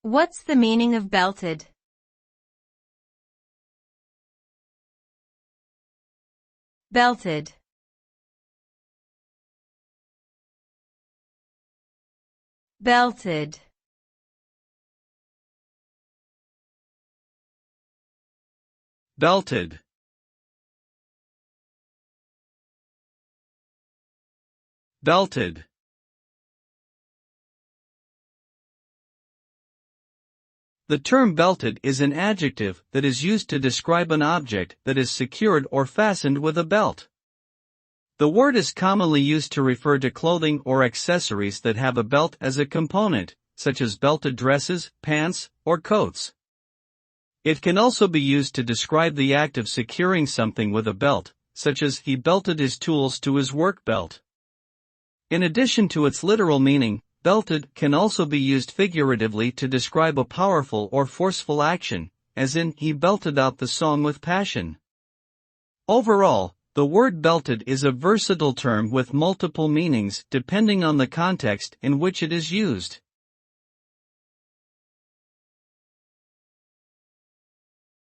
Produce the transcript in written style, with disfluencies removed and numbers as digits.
What's the meaning of belted? Belted. Belted. Belted. Belted. The term belted is an adjective that is used to describe an object that is secured or fastened with a belt. The word is commonly used to refer to clothing or accessories that have a belt as a component, such as belted dresses, pants, or coats. It can also be used to describe the act of securing something with a belt, such as he belted his tools to his work belt. In addition to its literal meaning, belted can also be used figuratively to describe a powerful or forceful action, as in, he belted out the song with passion. Overall, the word belted is a versatile term with multiple meanings depending on the context in which it is used.